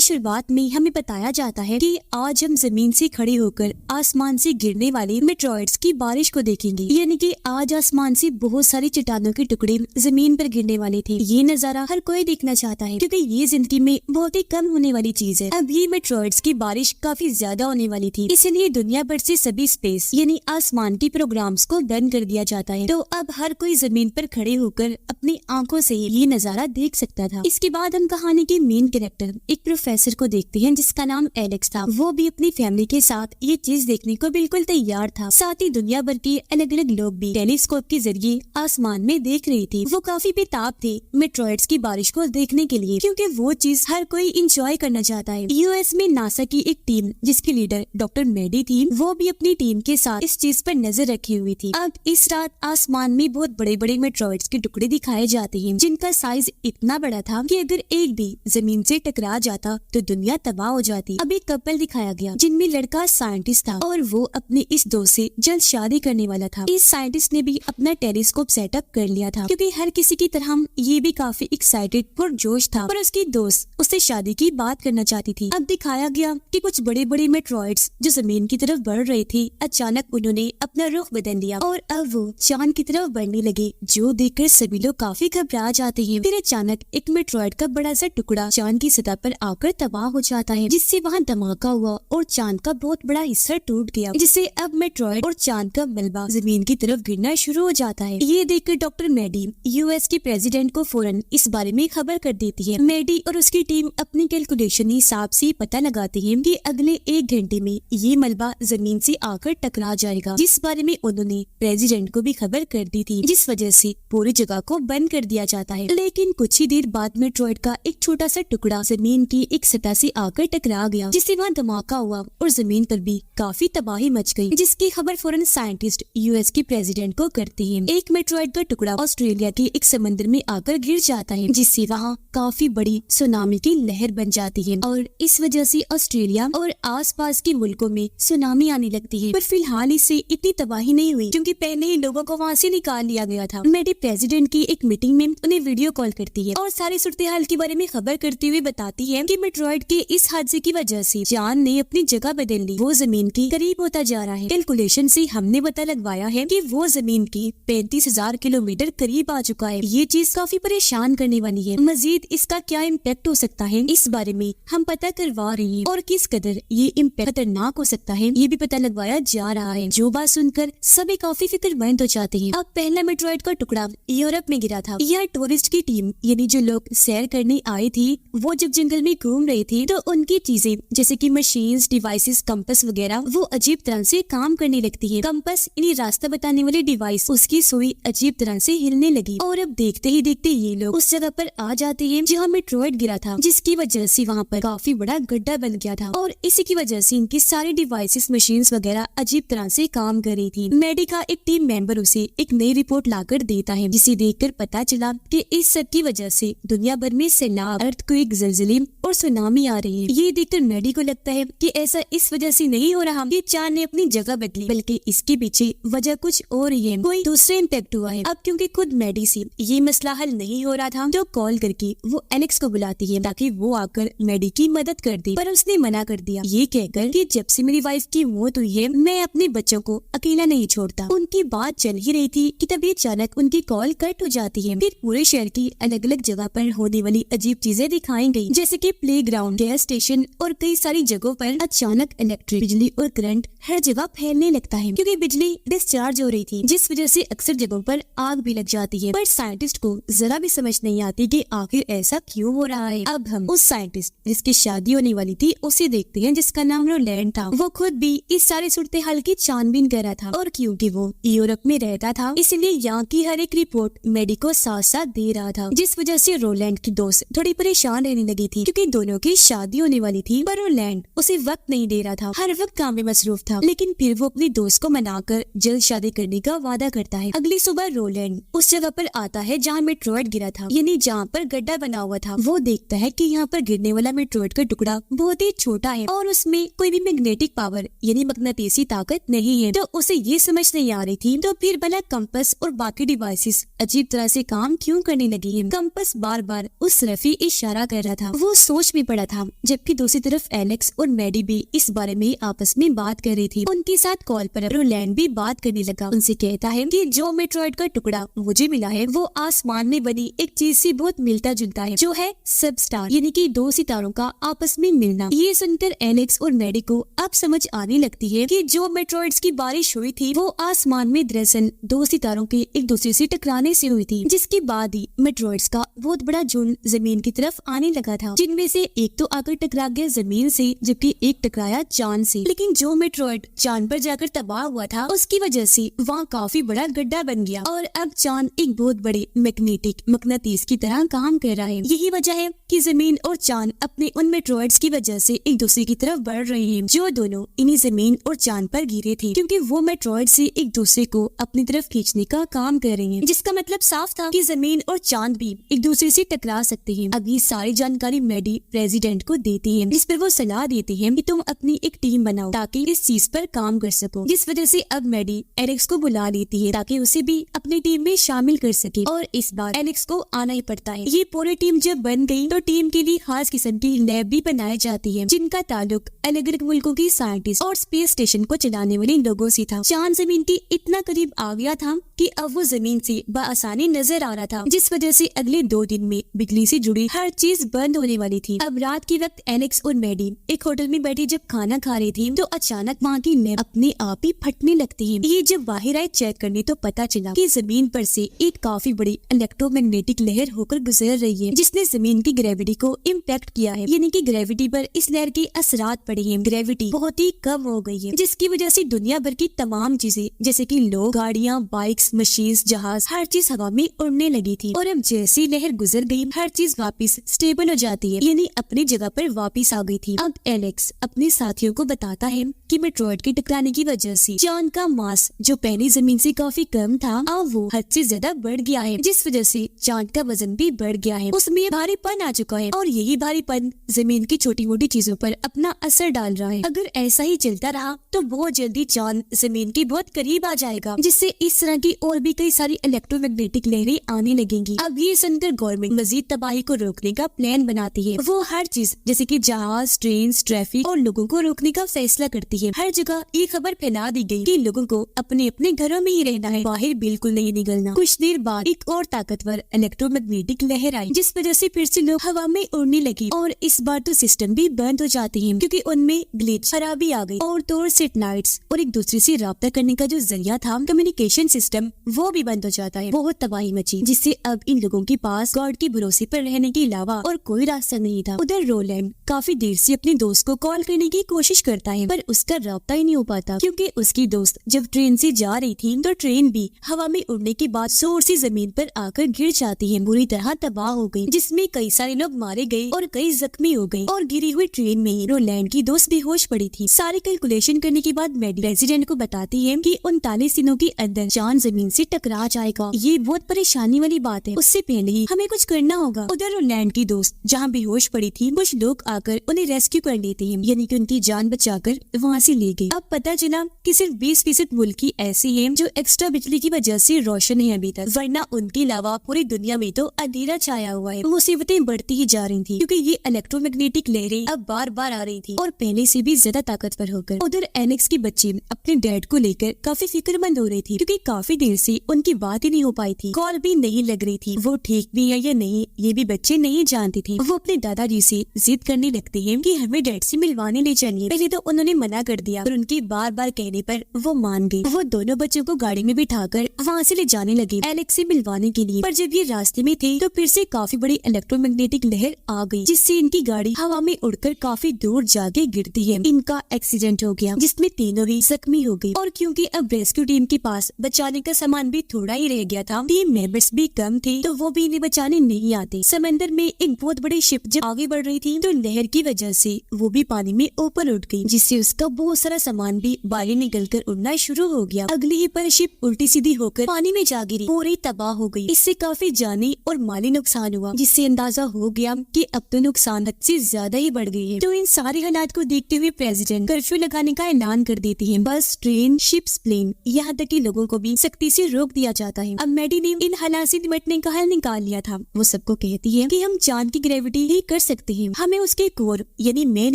शुरुआत में हमें बताया जाता है कि आज हम जमीन से खड़े होकर आसमान से गिरने वाले मेट्रॉइड्स की बारिश को देखेंगे। यानी कि आज आसमान से बहुत सारी चट्टानों के टुकड़े जमीन पर गिरने वाले थे। ये नजारा हर कोई देखना चाहता है क्योंकि ये जिंदगी में बहुत ही कम होने वाली चीज है। अब ये मेट्रॉइड्स की बारिश काफी ज्यादा होने वाली थी, इसलिए दुनिया भर से सभी स्पेस यानी आसमान के प्रोग्राम्स को बंद कर दिया जाता है। तो अब हर कोई जमीन पर खड़े होकर अपनी आंखों से ये नजारा देख सकता था। इसके बाद हम कहानी के मेन कैरेक्टर एक प्रोफेसर को देखते हैं जिसका नाम एलेक्स था। वो भी अपनी फैमिली के साथ ये चीज देखने को बिल्कुल तैयार था। साथ ही दुनिया भर के अलग अलग लोग भी टेलीस्कोप के जरिए आसमान में देख रहे थे। वो काफी बेताब थे मेट्रॉइड्स की बारिश को देखने के लिए क्योंकि वो चीज हर कोई इंजॉय करना चाहता है। यूएस में नासा की एक टीम जिसकी लीडर डॉक्टर मेडी थी, वो भी अपनी टीम के साथ इस चीज पर नजर रखी हुई थी। अब इस रात आसमान में बहुत बड़े बड़े मेट्रॉइड्स के टुकड़े दिखाए जाते हैं जिनका साइज इतना बड़ा था कि अगर एक भी जमीन से टकरा जाता तो दुनिया तबाह हो जाती। अब एक कपल दिखाया गया जिनमें लड़का साइंटिस्ट था और वो अपने इस दोस्त से जल्द शादी करने वाला था। इस साइंटिस्ट ने भी अपना टेलीस्कोप सेटअप कर लिया था क्योंकि हर किसी की तरह ये भी काफी एक्साइटेड और जोश था, पर उसकी दोस्त उससे शादी की बात करना चाहती थी। अब दिखाया गया कि कुछ बड़े बड़े मेट्रॉइड्स जो जमीन की तरफ बढ़ रहे थे, अचानक उन्होंने अपना रुख बदल लिया और अब वो चांद की तरफ बढ़ने लगे, जो देखकर सभी लोग काफी घबरा जाते हैं। फिर अचानक एक मेट्रॉइड का बड़ा सा टुकड़ा चांद की सतह पर आकर तबाह हो जाता है, जिससे वहाँ धमाका हुआ और चांद का बहुत बड़ा हिस्सा टूट गया, जिससे अब मेट्रॉइड और चांद का मलबा जमीन की तरफ गिरना शुरू हो जाता है। ये देखकर डॉक्टर मेडी यूएस के प्रेसिडेंट को फौरन इस बारे में खबर कर देती है। मेडी और उसकी टीम अपनी कैलकुलेशन हिसाब से पता लगाती है कि अगले 1 घंटे में ये मलबा जमीन से आकर टकरा जाएगा, जिस बारे में उन्होंने प्रेसिडेंट को भी खबर कर दी थी, जिस वजह से पूरी जगह को बंद कर दिया जाता है। लेकिन कुछ ही देर बाद मेट्रॉइड का एक छोटा सा टुकड़ा जमीन की एक सतह से आकर टकरा गया, जिससे वहाँ धमाका हुआ और जमीन पर भी काफी तबाही मच गई, जिसकी खबर फौरन साइंटिस्ट यूएस के प्रेसिडेंट को करते हैं। एक मेट्रॉइड का टुकड़ा ऑस्ट्रेलिया के एक समंदर में आकर गिर जाता है, जिससे वहाँ काफी बड़ी सुनामी की लहर बन जाती है और इस वजह से ऑस्ट्रेलिया और आसपास के मुल्कों में सुनामी आने लगती है। पर फिलहाल इससे इतनी तबाही नहीं हुई क्योंकि पहले ही लोगों को वहाँ से निकाल लिया गया था। मेडी प्रेसिडेंट की एक मीटिंग में उन्हें वीडियो कॉल करती है और सारी सूरत हाल के बारे में खबर करते हुए बताती है कि मेट्रॉइड के इस हादसे की वजह से चांद ने अपनी जगह बदल ली, वो जमीन के करीब होता जा रहा है। कैलकुलेशन से हमने पता लगवाया है कि वो जमीन की 35,000 किलोमीटर करीब आ चुका है। ये चीज काफी परेशान करने वाली है। मजीद इसका क्या इम्पैक्ट हो सकता है इस बारे में हम पता करवा रहे हैं और किस कदर ये इम्पैक्ट खतरनाक हो सकता है ये भी पता लगवाया जा रहा है। जो बात सुनकर सभी काफी फिक्रमंद हो जाते हैं। अब पहला मेट्रॉइड का टुकड़ा यूरोप में गिरा था। यह टूरिस्ट की टीम यानी जो लोग सैर करने आए थे, वो जब जंगल में घूम रहे थे तो उनकी चीजें जैसे कि मशीन्स, डिवाइसेस, कंपास वगैरह वो अजीब तरह से काम करने लगती है। कंपास यानी रास्ता बताने वाली डिवाइस, उसकी सुई अजीब तरह से हिलने लगी और अब देखते ही देखते ये लोग उस जगह पर आ जाते हैं जहाँ मेट्रॉइड गिरा था, जिसकी वजह से वहाँ पर काफी बड़ा गड्ढा बन गया था और इसी की वजह से इनकी सारी डिवाइसेस, मशीन्स वगैरह अजीब तरह से काम कर रही थी। मेडी का एक टीम मेंबर उसे एक नई रिपोर्ट लाकर देता है, जिसे देखकर पता चला कि इस सब की वजह से दुनिया भर में सैलाब, अर्थक्वेक, ज़लज़ले और सुनामी आ रही है। ये देखकर मेडी को लगता है कि ऐसा इस वजह से नहीं हो रहा कि चांद ने अपनी जगह बदली, बल्कि इसके पीछे वजह कुछ और ही है, कोई दूसरा इम्पैक्ट हुआ है। अब क्योंकि खुद मेडी से ये मसला हल नहीं हो रहा था तो कॉल करके वो एलेक्स को बुलाती है ताकि वो आकर मेडी की मदद कर दे, पर उसने मना कर दिया ये कहकर कि जब से मेरी वाइफ की मौत हुई है मैं अपने बच्चों को अकेला नहीं छोड़ता। उनकी बात चल ही रही थी कि तभी अचानक उनकी कॉल कट हो जाती है। फिर पूरे शहर की अलग अलग जगह पर होने वाली अजीब चीजें दिखाई गई, जैसे कि प्लेग्राउंड, गैस स्टेशन और कई सारी जगहों पर अचानक इलेक्ट्रिक बिजली और करंट हर जगह फैलने लगता है क्योंकि बिजली डिस्चार्ज हो रही थी, जिस वजह से अक्सर जगहों पर आग भी लग जाती है। पर साइंटिस्ट को जरा भी समझ नहीं आती कि आखिर ऐसा क्यों हो रहा है। अब हम उस साइंटिस्ट जिसकी शादी होने वाली थी उसे देखते हैं, जिसका नाम रोलैंड था। वो खुद भी इस सारे सूरत हाल की छानबीन कर रहा था और क्योंकि वो यूरोप में रहता था इसलिए यहाँ की हर एक रिपोर्ट मेडी को साथ साथ दे रहा था, जिस वजह से रोलैंड की दोस्त थोड़ी परेशान रहने लगी थी क्योंकि दोनों की शादी होने वाली थी। पर रोलैंड उसे वक्त नहीं दे रहा था, हर वक्त काम में मसरूफ था। लेकिन फिर वो अपनी दोस्त को मनाकर जल्द शादी करने का वादा करता है। अगली सुबह रोलैंड उस जगह पर आता है जहाँ मेट्रॉइड गिरा था, यानी जहाँ पर गड्ढा बना हुआ था। वो देखता है कि यहाँ पर गिरने वाला मेट्रॉइड का टुकड़ा बहुत ही छोटा है और उसमें कोई भी मैग्नेटिक पावर यानी मकनातीसी ताकत नहीं है, तो उसे ये समझ नहीं आ रही थी। तो फिर भला कंपास और बाकी डिवाइसेस अजीब तरह से काम क्यों करने लगी है। कंपास बार बार उस तरफ ही इशारा कर रहा था। वो सोच भी पड़ा था, जबकि दूसरी तरफ एलेक्स और मैडी भी इस बारे में आपस में बात कर रही थी। उनके साथ कॉल पर रोलैंड भी बात करने लगा। उनसे कहता है कि जो मेट्रॉइड का टुकड़ा मुझे मिला है वो आसमान में बनी एक चीज से बहुत मिलता जुलता है, जो है सब स्टार, यानी कि दो सितारों का आपस में मिलना। ये सुनकर एलेक्स और मैडी को अब समझ आने लगती है कि जो मेट्रॉइड्स की बारिश हुई थी वो आसमान में दरअसल दो सितारों के एक दूसरे से टकराने से हुई थी, जिसके बाद ही मेट्रॉइड्स का बहुत बड़ा झुंड जमीन की तरफ आने लगा था, जिनमें से एक तो आकर टकरा गया जमीन से, जबकि एक टकराया चांद से। लेकिन जो मेट्रॉइड चांद पर जाकर तबाह हुआ था उसकी वजह से वहाँ काफी बड़ा गड्ढा बन गया और अब चांद एक बहुत बड़े मैग्नेटिक मकनातीस की तरह काम कर रहा है। यही वजह है कि जमीन और चांद अपने उन मेट्रॉइड्स की वजह से एक दूसरे की तरफ बढ़ रहे हैं, जो दोनों इन्हीं जमीन और चांद पर गिरे थे, क्योंकि वो मेट्रॉइड से एक दूसरे को अपनी तरफ खींचने का काम कर रहे हैं, जिसका मतलब साफ था कि जमीन और चांद भी एक दूसरे से टकरा सकते हैं। अब ये सारी जानकारी मैडी प्रेसिडेंट को देती है, जिस पर वो सलाह देती है कि तुम अपनी एक टीम बनाओ ताकि इस चीज पर काम कर सको। जिस वजह से अब मैडी एलेक्स को बुला लेती है ताकि उसे भी अपनी टीम में शामिल कर सके, और इस बार एलेक्स को आना ही पड़ता है। ये पूरी टीम जब बन गई तो टीम के लिए खास किस्म की लैब भी बनाई जाती है, जिनका ताल्लुक अलग अलग मुल्कों की साइंटिस्ट और स्पेस स्टेशन को चलाने वाले लोगों से था। चांद जमीन के इतना करीब आ गया था कि अब वो जमीन से बआसानी नजर आ रहा था, जिस वजह से अगले 2 दिन में बिजली से जुड़ी हर चीज बंद होने वाली थी। अब रात के वक्त एलेक्स और मैडी एक होटल में बैठी जब खाना खा रही थी तो अचानक वहाँ की लैब अपने आप ही फटने लगती है। ये जब बाहर आए चेक करने तो पता चला कि जमीन पर से एक काफी बड़ी इलेक्ट्रोमैग्नेटिक लहर होकर गुजर रही है, जिसने जमीन की ग्रेविटी को इम्पैक्ट किया है, यानी कि ग्रेविटी पर इस लहर के असरात पड़े हैं। ग्रेविटी बहुत ही कम हो गई है, जिसकी वजह से दुनिया भर की तमाम चीजें जैसे कि लोग, गाड़ियाँ, बाइक्स, मशीन, जहाज, हर चीज हवा में उड़ने लगी थी। और अब जैसी लहर गुजर गई हर चीज वापस स्टेबल हो जाती है, यानी अपनी जगह पर वापस आ गई थी। अब एलेक्स अपने साथियों को बताता है कि मेट्रॉइड के टकराने की वजह से चांद का मास जो पहले जमीन से काफी कम था अब वो हद से ज्यादा बढ़ गया है, जिस वजह से चांद का वजन भी बढ़ गया है, उसमें भारीपन आ चुका है और यही भारीपन जमीन की छोटी मोटी चीजों पर अपना असर डाल रहा है। अगर ऐसा ही चलता रहा तो बहुत जल्दी चांद जमीन के बहुत करीब आ जाएगा, जिससे इस तरह की और भी कई सारी इलेक्ट्रोमैग्नेटिक लहरें आने लगेंगी। अब ये सुनकर गवर्नमेंट मजीद तबाही को रोकने का प्लान बनाती है। वो हर चीज जैसे कि जहाज, ट्रेन, ट्रैफिक और लोगों को रोकने का फैसला करती है। हर जगह ये खबर फैला दी गई कि लोगों को अपने अपने घरों में ही रहना है, बाहर बिल्कुल नहीं निकलना। कुछ देर बाद एक और ताकतवर इलेक्ट्रोमैग्नेटिक लहर आई, जिस वजह से फिर से लोग हवा में उड़ने लगे और इस बार तो सिस्टम भी बंद हो जाती है, क्योंकि उनमें ग्लिच, खराबी आ गई और तो सैटेलाइट्स और एक दूसरे से राब्ता करने का जो जरिया था, कम्युनिकेशन सिस्टम, वो भी बंद हो जाता है। बहुत तबाही मची, जिससे अब इन लोगों के पास गॉड के भरोसे पर रहने के अलावा और कोई रास्ता नहीं था। उधर रोलैंड काफी देर से अपने दोस्त को कॉल करने की कोशिश करता है, पर उसका राब्ता ही नहीं हो पाता, क्योंकि उसकी दोस्त जब ट्रेन से जा रही थी तो ट्रेन भी हवा में उड़ने के बाद जोर से जमीन पर आकर गिर जाती है, बुरी तरह तबाह हो गई, जिसमें कई सारे लोग मारे गए और कई जख्मी हो गए। और गिरी हुई ट्रेन में ही रोलैंड की दोस्त बेहोश पड़ी थी। सारे कैलकुलेशन करने के बाद मैडी प्रेसिडेंट को बताती है कि 39 दिनों के अंदर चांद जमीन से टकरा जाएगा। ये बहुत परेशानी वाली बात है, उससे पहले ही हमें कुछ करना होगा। उधर रोलैंड की दोस्त जहाँ बेहोश पड़ी थी, कुछ लोग आकर उन्हें रेस्क्यू कर लेते हैं, यानी कि उनकी जान बचाकर वहाँ से ले गए। अब पता चला कि सिर्फ 20% मुल्क ही ऐसे हैं जो एक्स्ट्रा बिजली की वजह से रोशन है अभी तक, वरना उनके अलावा पूरी दुनिया में तो अंधेरा छाया हुआ है। मुसीबतें बढ़ती ही जा रही थी, क्योंकि ये इलेक्ट्रोमैग्नेटिक लहरें अब बार बार आ रही थी और पहले से भी ज्यादा ताकतवर होकर। उधर एलेक्स की बच्ची अपने डैड को लेकर काफी फिक्रमंद हो रही थी, क्योंकि काफी देर से उनकी बात ही नहीं हो पाई थी, कॉल भी नहीं लग रही थी। वो ठीक भी है या नहीं ये भी बच्चे नहीं जानते थे। वो अपने दादाजी से जिद करने लगते हैं कि हमें डैड से मिलवाने ले चलिए। पहले तो उन्होंने मना कर दिया, पर उनके बार बार कहने पर वो मान गई। वो दोनों बच्चों को गाड़ी में बिठाकर वहाँ से ले जाने लगे एलेक्स से मिलवाने के लिए। पर जब ये रास्ते में थे तो फिर से काफी बड़ी इलेक्ट्रोमैग्नेटिक लहर आ गई, जिससे इनकी गाड़ी हवा में उड़कर काफी दूर जाके गिरती है। इनका एक्सीडेंट हो गया, जिसमें तीनों ही जख्मी हो गई। और क्योंकि अब रेस्क्यू टीम के पास बचाने का सामान भी थोड़ा ही रह गया था, टीम मेंबर्स भी कम थे, तो वो भी इन्हें बचाने नहीं आते। समंदर में एक बहुत बड़ी शिप जब आगे बढ़ रही थी तो लहर की वजह से वो भी पानी में ऊपर उठ गई, जिससे उसका बहुत सारा सामान भी बाहर निकलकर उड़ना शुरू हो गया। अगली ही पर शिप उल्टी सीधी होकर पानी में जा गिरी, पूरी तबाह हो गई। इससे काफी जानी और माली नुकसान हुआ, जिससे अंदाजा हो गया कि अब तो नुकसान हद से ज्यादा ही बढ़ गई है। तो इन सारे हालात को देखते हुए प्रेसिडेंट कर्फ्यू लगाने का ऐलान कर देती है। बस, ट्रेन, शिप्स, प्लेन, यहाँ तक कि लोगों को भी सख्ती से रोक दिया जाता है। अब मैडी ने इन हालात से निपटने का हल निकाल लिया था। वो सबको कहती है कि हम चांद की ग्रेविटी ही कर सकते हैं। हमें उसके कोर यानी मेन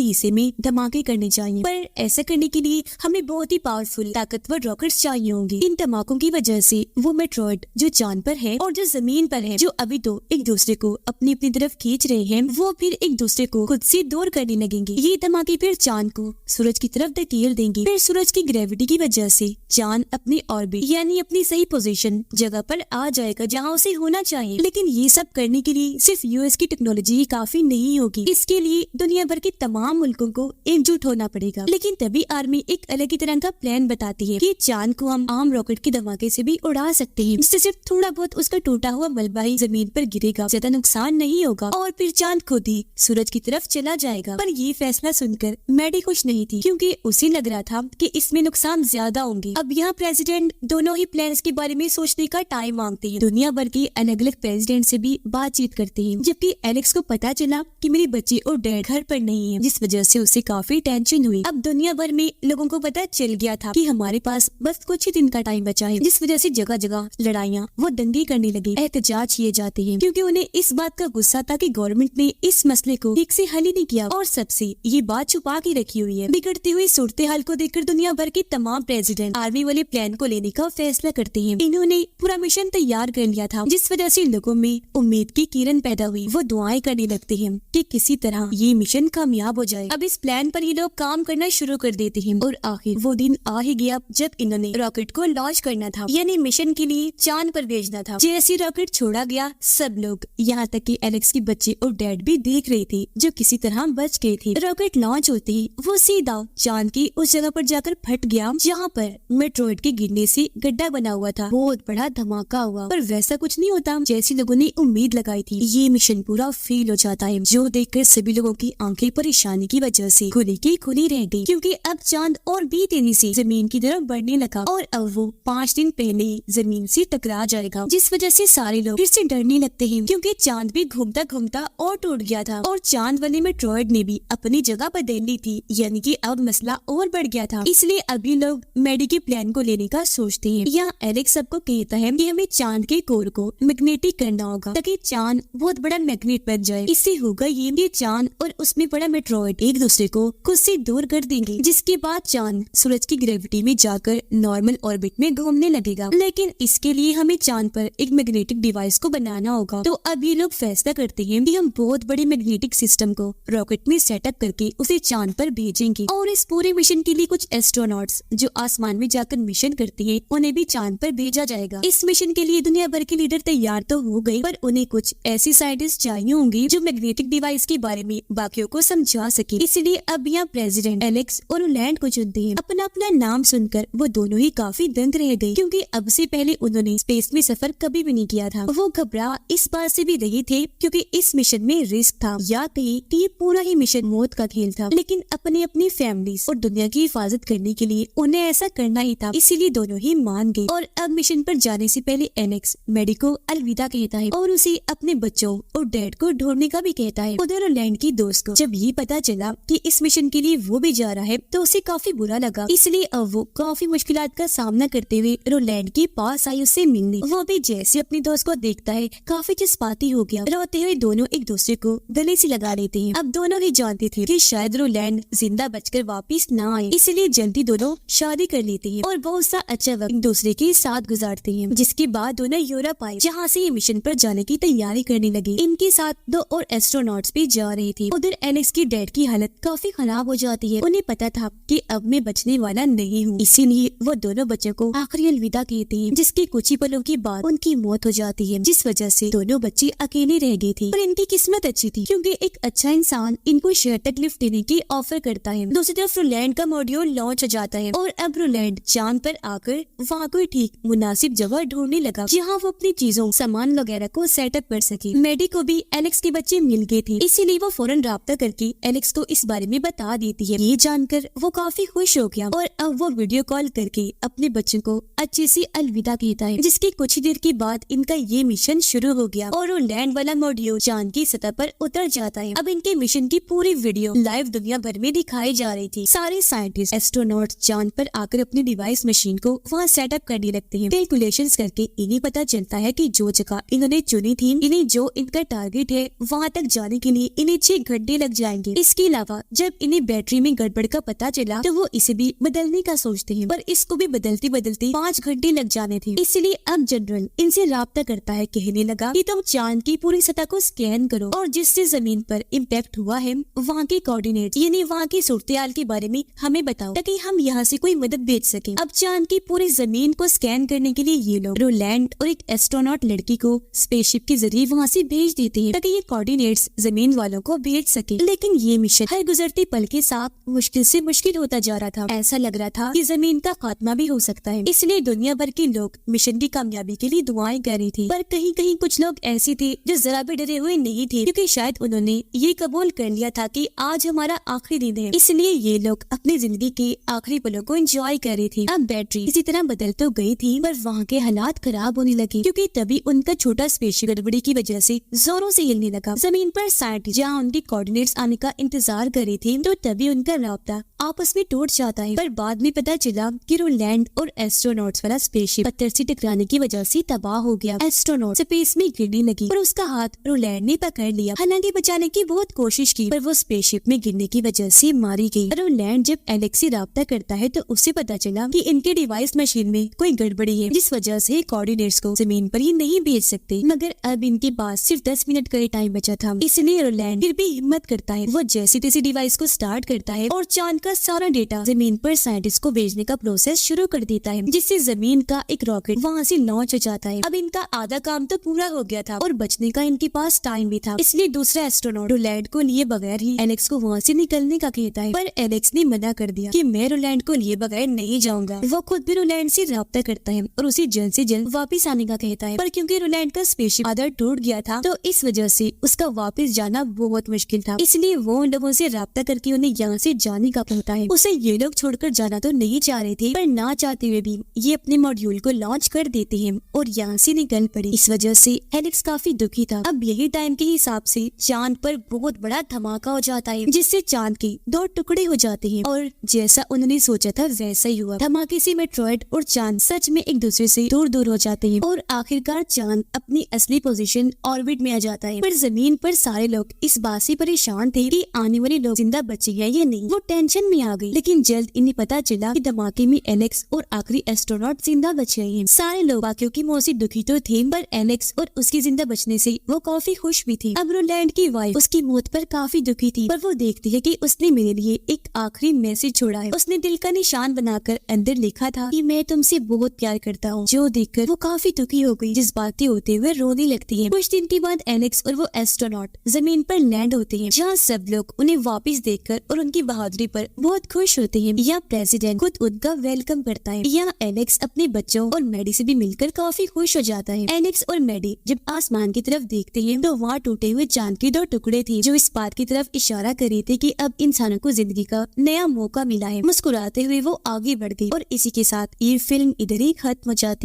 हिस्से में धमाके करने चाहिए, पर ऐसा करने के लिए हमें बहुत ही पावरफुल ताकतवर रॉकेट्स चाहिए होंगे। इन धमाकों की वजह से वो मेट्रॉइड जो चांद पर है और जो जमीन पर है, जो अभी तो एक दूसरे को अपनी अपनी तरफ खींच रहे हैं, वो फिर एक दूसरे को खुद से दूर करने लगेंगे। ये धमाके फिर चांद को सूरज की तरफ धकेल देंगे। फिर सूरज की ग्रेविटी की वजह से चांद अपनी ऑर्बिट यानी अपनी सही पोजीशन जगह पर आ जाएगा जहां उसे होना चाहिए। लेकिन ये सब करने के लिए सिर्फ यूएस की टेक्नोलॉजी ही काफी नहीं होगी। इसके लिए दुनिया भर के तमाम मुल्कों को एकजुट होना पड़ेगा। लेकिन तभी आर्मी एक अलग ही तरह का प्लान बताती है कि चांद को हम आम रॉकेट के धमाके से भी उड़ा सकते हैं, जिससे सिर्फ थोड़ा बहुत उसका टूटा हुआ मलबा ही जमीन पर गिरेगा, ज्यादा नुकसान नहीं होगा और फिर चांद खुद ही सूरज की तरफ चला जाएगा। पर ये फैसला सुनकर मैडी खुश नहीं थी, क्योंकि उसे लग रहा था कि इसमें नुकसान ज्यादा होंगे। अब यहाँ प्रेसिडेंट दोनों ही प्लान्स के बारे में सोचने का टाइम मांगते हैं। दुनिया भर के अलग अलग प्रेसिडेंट से भी बातचीत करते हैं। जबकि एलेक्स को पता चला कि मेरे बच्चे और डैड घर पर नहीं है, जिस वजह से उसे काफी टेंशन हुई। अब दुनिया भर में लोगों को पता चल गया था कि हमारे पास बस कुछ ही दिन का टाइम बचा है, जिस वजह से जगह जगह लड़ाइयाँ वो दंगे करने लगे, एहतजाज किए जाते हैं, क्योंकि उन्हें इस बात का गुस्सा था कि गवर्नमेंट ने इस मसले को ठीक से हल ही नहीं किया और सबसे ये बात छुपा के रखी हुई है। बिगड़ती हुई सूरत हाल को देखकर दुनिया भर के तमाम प्रेसिडेंट आर्मी वाले प्लान को लेने का फैसला करते हैं। इन्होंने पूरा मिशन तैयार कर लिया था, जिस वजह से लोगों में उम्मीद की किरण पैदा हुई। वो दुआएं करने लगते हैं कि किसी तरह ये मिशन कामयाब हो जाए। अब इस प्लान पर ये लोग काम करना शुरू कर देते हैं और आखिर वो दिन आ ही गया जब इन्होंने रॉकेट को लॉन्च करना था, यानी मिशन के लिए चांद पर भेजना था। जैसे रॉकेट छोड़ा गया, सब लोग यहाँ तक कि एलेक्स के बच्चे और डैड भी देख रहे थे, जो किसी तरह बच गए थे। रॉकेट लॉन्च होते ही वो सीधा चांद की उस जगह पर जाकर फट गया जहाँ पर मेट्रॉइड के गिरने से गड्ढा बना हुआ था। बहुत बड़ा धमाका हुआ, पर वैसा कुछ नहीं होता जैसी लोगों ने उम्मीद लगाई थी। ये मिशन पूरा फेल हो जाता है, जो देखकर सभी लोगों की आंखें परेशानी की वजह से खुली की खुली रह गई, क्योंकि अब चांद और भी तेजी से जमीन की तरफ बढ़ने लगा और अब वो 5 दिन पहले जमीन से टकरा जाएगा, जिस वजह से सारे लोग फिर से डरने लगते हैं, क्योंकि चांद भी घूमता घूमता और टूट गया था और चांद वाले मेट्रॉइड ने भी अपनी जगह बदल ली थी, यानी कि अब मसला और बढ़ गया था। इसलिए अभी लोग मैडी के प्लान को लेने का सोचते हैं। यहाँ एलेक्स सबको कहता है कि हमें चांद के कोर को मैग्नेटिक करना होगा ताकि चांद बहुत बड़ा मैग्नेट बन जाए। इससे होगा ये कि चांद और उसमें बड़ा मेट्रॉइड एक दूसरे को खुद से दूर कर देंगे, जिसके बाद चांद सूरज की ग्रेविटी में जाकर नॉर्मल ऑर्बिट में घूमने लगेगा। लेकिन इसके लिए हमें चांद पर एक मैग्नेटिक डिवाइस को बनाना होगा। तो अब ये लोग फैसला करते हैं कि हम बहुत बड़े मैग्नेटिक सिस्टम को रॉकेट में सेटअप करके उसे चांद पर भेजेंगे और इस पूरे मिशन के लिए कुछ एस्ट्रोनॉट्स जो आसमान में जाकर मिशन करते हैं उन्हें भी चांद पर भेजा जाएगा। इस मिशन के लिए दुनिया भर के लीडर तैयार तो हो गए, पर उन्हें कुछ ऐसी साइंटिस्ट चाहिए होंगे जो मैग्नेटिक डिवाइस के बारे में बाकियों को समझा सके। इसलिए अब यहाँ प्रेसिडेंट एलेक्स और ओलैंड को चुनते हैं। अपना अपना नाम सुनकर वो दोनों ही काफी दंग रह गए, क्योंकि अब से पहले उन्होंने स्पेस में सफर कभी भी नहीं किया था। वो घबरा इस बात से भी रहे थे क्योंकि इस मिशन में रिस्क था, या कहीं कि ये पूरा ही मिशन मौत का खेल था। लेकिन अपनी अपनी फैमिलीज और दुनिया की हिफाजत करने के लिए उन्हें ऐसा करना ही था, इसीलिए दोनों ही मान गए। और अब मिशन पर जाने से पहले एलेक्स मैडी को अलविदा कहता है और उसे अपने बच्चों और डैड को ढूंढने का भी कहता है। उधर ओलैंड की दोस्त को जब ये पता चला कि इस मिशन के लिए वो भी जा रहा है तो उसे काफी बुरा लगा, इसलिए अब वो काफी मुश्किलात का सामना करते हुए रोलैंड के पास आई उससे मिलने। वो भी जैसे अपनी दोस्त को देखता है काफी जज्बाती हो गया। रोते हुए दोनों एक दूसरे को गले से लगा लेते हैं। अब दोनों ही जानते थे कि शायद रोलैंड जिंदा बचकर वापिस ना आए, इसलिए जल्दी दोनों शादी कर लेते हैं और बहुत सा अच्छा वक्त एक दूसरे के साथ गुजारते हैं। जिसके बाद दोनों यूरोप आए, जहाँ से ये मिशन पर जाने की तैयारी करने लगे। इनके साथ 2 और एस्ट्रोनॉट्स भी जा रहे थे। उधर एलेक्स की डैड की हालत काफी खराब हो जाती है। उन्हें पता था कि अब मैं बचने वाला नहीं हूँ, इसीलिए वो दोनों बच्चों को आखिरी अलविदा कहते हैं, जिसके कुछ ही पलों के बाद उनकी मौत हो जाती है, जिस वजह से दोनों बच्चे अकेले रह गए थे। पर इनकी किस्मत अच्छी थी क्योंकि एक अच्छा इंसान इनको शहर तक लिफ्ट देने की ऑफर करता है। दूसरी तरफ रोलैंड का मॉड्यूल लॉन्च हो जाता है और अब रोलैंड चांद पर आकर वहाँ कोई ठीक मुनासिब जगह ढूंढने लगा जहाँ वो अपनी चीजों सामान वगैरह को सेटअप कर सके। मैडी को भी एलेक्स के बच्चे मिल गए थे, इसीलिए वो फौरन राब्ता करके एलेक्स को इस बारे में बता देती है। ये जानकर वो काफी खुश हो गया और अब वो वीडियो कॉल करके अपने बच्चों को अच्छे से अलविदा कहता है, जिसके कुछ ही देर के बाद इनका ये मिशन शुरू हो गया और वो लैंड वाला मॉड्यूल चांद की सतह पर उतर जाता है। अब इनके मिशन की पूरी वीडियो लाइव दुनिया भर में दिखाई जा रही थी। सारे साइंटिस्ट एस्ट्रोनॉट चांद पर आकर अपनी डिवाइस मशीन को वहाँ सेटअप करने लगते हैं। कैलकुलेशंस करके इन्हें पता चलता है कि जो जगह इन्होंने चुनी थी, इन्हें जो इनका टारगेट है वहाँ तक जाने के लिए इन्हें 6 घंटे लग जाएंगे। इसके अलावा जब इन्हें बैटरी में गड़बड़ का पता चला तो वो इसे भी बदलने का सोचते हैं, पर इसको भी बदलते बदलते 5 घंटे लग जाने थे। इसलिए अब जनरल इनसे राब्ता करता है, कहने लगा कि तुम चांद की पूरी सतह को स्कैन करो और जिससे जमीन पर इम्पैक्ट हुआ है वहाँ के कोऑर्डिनेट यानी वहाँ की सूरत-ए-हाल के बारे में हमें बताओ ताकि हम यहाँ से कोई मदद भेज सके। अब चांद की पूरी जमीन को स्कैन करने के लिए ये लोग रोलैंड और एक एस्ट्रोनॉट लड़की को स्पेसशिप के जरिए वहाँ से भेज देते हैं ताकि ये कोऑर्डिनेट्स जमीन वालों को भेज सके। लेकिन ये मिशन हर गुजरते पल के साथ मुश्किल से मुश्किल होता जा रहा था। ऐसा लग रहा था कि जमीन का खात्मा भी हो सकता है। इसलिए दुनिया भर के लोग मिशन की कामयाबी के लिए दुआएं कर रहे थे, पर कहीं कहीं कुछ लोग ऐसे थे जो जरा भी डरे हुए नहीं थे, क्योंकि शायद उन्होंने ये कबूल कर लिया था कि आज हमारा आखिरी दिन है। इसलिए ये लोग अपनी जिंदगी के आखिरी पलों को एंजॉय कर रहे थे। अब बैटरी इसी तरह बदल तो गई थी, पर वहाँ के हालात खराब होने लगे, क्योंकि तभी उनका छोटा स्पेसशिप गड़बड़ी की वजह से जोरों से हिलने लगा। जमीन पर साइंटिस्ट जहाँ उनके कोऑर्डिनेट्स आने का इंतजार कर रहे थे, तो तभी उनका राब्ता आपस में टूट जाता है। पर बाद में पता चला कि रोलैंड और एस्ट्रोनॉट्स वाला स्पेसशिप पत्थर से टकराने की वजह से तबाह हो गया। एस्ट्रोनॉट स्पेस में गिरने लगी और उसका हाथ रोलैंड ने पकड़ लिया। हालांकि बचाने की बहुत कोशिश की, पर वो स्पेसशिप में गिरने की वजह से मारी गई। रोलैंड जब एलेक्स से राब्ता करता है तो उसे पता चला कि इनके डिवाइस मशीन में कोई गड़बड़ी है, जिस वजह से कोऑर्डिनेट्स को जमीन पर ही नहीं भेज सकते। मगर अब इनके पास सिर्फ 10 मिनट का टाइम बचा था, इसलिए रोलैंड फिर भी हिम्मत करता है। वो जैसी तैसी डिवाइस को स्टार्ट करता है और चांद का सारा डेटा जमीन पर साइंटिस्ट को भेजने का प्रोसेस शुरू कर देता है, जिससे जमीन का एक रॉकेट वहाँ से लॉन्च हो जाता है। अब इनका आधा काम तो पूरा हो गया था और बचने का इनके पास टाइम भी था, इसलिए दूसरा एस्ट्रोनॉट रोलैंड को लिए बगैर ही एलेक्स को वहाँ से निकलने का कहता है। पर एलेक्स ने मना कर दिया कि मैं रोलैंड को लिए बगैर नहीं जाऊंगा। वो खुद भी रोलैंड से राब्ता करता है और उसे जल्द से जल्द वापस आने का कहता है, पर क्योंकि रोलैंड का स्पेसशिप आधा टूट गया था तो इस वजह से उसका वापस जाना बहुत मुश्किल था। इसलिए वो उन लोगों से राब्ता करके उन्हें यहाँ से जाने का कहता है। उसे ये लोग छोड़कर जाना तो नहीं चाह रहे थे, पर ना चाहते हुए भी ये अपने मॉड्यूल को लॉन्च कर देते हैं और यहाँ से निकल पड़े। इस वजह से एलेक्स काफी दुखी था। अब यही टाइम के हिसाब से चांद पर बहुत बड़ा धमाका हो जाता है, जिससे चांद के 2 टुकड़े हो जाते हैं और जैसा उन्होंने सोचा था वैसा ही हुआ। धमाके से मेट्रॉइड और चांद सच में एक दूसरे से दूर दूर हो जाते हैं और आखिरकार चांद अपनी असली पोजीशन ऑर्बिट में आ जाता है। पर जमीन पर सारे लोग इस बात से परेशान थे कि आने वाले लोग जिंदा बचे हैं या नहीं। वो टेंशन में आ गई, लेकिन जल्द इन्हें पता चला कि धमाके में एलेक्स और आखिरी एस्ट्रोनॉट जिंदा बच गए हैं। सारे लोग बाकियों की मौत से दुखी तो थे, पर एलेक्स और उसके जिंदा बचने से वो काफी खुश भी थी। अब रोलैंड की वाइफ उसकी मौत पर काफी दुखी थी, पर वो देखती है कि उसने मेरे लिए एक आखिरी मैसेज छोड़ा है। उसने दिल का निशान बनाकर अंदर लिखा था कि मैं तुमसे बहुत प्यार करता हूँ, जो देखकर वो काफी दुखी हो गई, जज्बाती होते हुए रोने लगती है। कुछ दिन के बाद एलेक्स और वो एस्ट्रोनॉट जमीन पर लैंड होते हैं, जहाँ सब लोग उन्हें वापस देखकर और उनकी बहादुरी पर बहुत खुश होते हैं। यहाँ प्रेसिडेंट खुद उनका वेलकम करता है। यहाँ एलेक्स अपने बच्चों और मैडी से भी मिलकर काफी खुश हो जाता है। एलेक्स और मैडी जब आसमान की तरफ देखते हैं तो वहाँ टूटे हुए चांद के 2 टुकड़े थे, जो इस बात की तरफ इशारा कर रहे थे कि अब इंसानों को जिंदगी का नया मौका मिला है। मुस्कुराते हुए वो आगे बढ़ गई और इसी के साथ ये फिल्म इधर ही खत्म हो जाती।